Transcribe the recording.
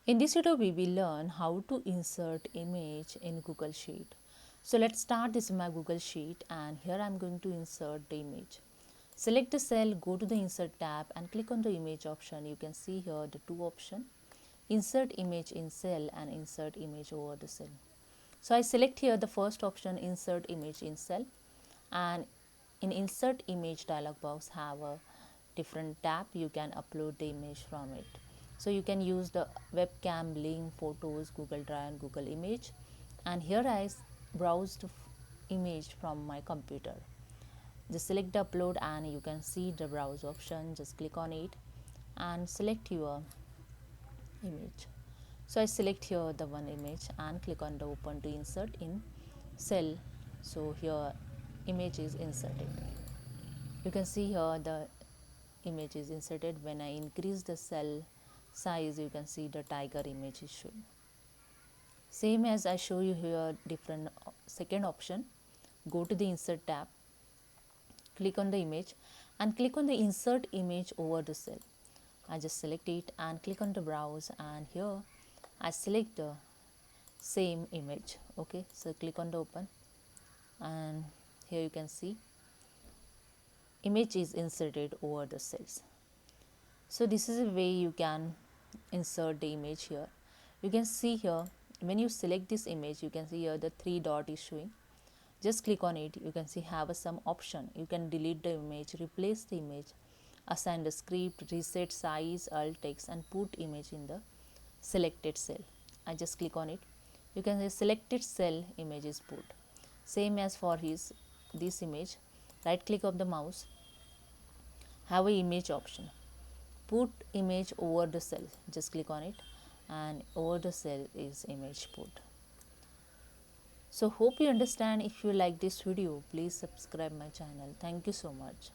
In this video, we will learn how to insert image in Google Sheet. So let's start this in my Google Sheet, and here I'm going to insert the image. Select the cell, go to the insert tab and click on the image option. You can see here the two options, insert image in cell and insert image over the cell. So I select here the first option, insert image in cell, and in insert image dialog box have a different tab. You can upload the image from it. So you can use the webcam, link, photos, Google Drive and Google Image. And here I browse the image from my computer. Just select the upload and you can see the browse option. Just click on it and select your image. So I select here the one image and click on the open to insert in cell. So here image is inserted. You can see here the image is inserted. When I increase the cell size, you can see the tiger image is shown. Same as I show you here, different second option. Go to the insert tab, click on the image and click on the insert image over the cell. I just select it and click on the browse, and here I select the same image. Okay, so click on the open and here you can see image is inserted over the cells. So this is a way you can insert the image here. You can see here when you select this image, you can see here the three dot is showing. Just click on it. You can see have some option. You can delete the image, replace the image, assign the script, reset size, alt text and put image in the selected cell. I just click on it. You can say selected cell image is put. Same as for this image, right click of the mouse, have a image option, put image over the cell. Just click on it and over the cell is image put. So hope you understand. If you like this video, please subscribe my channel. Thank you so much.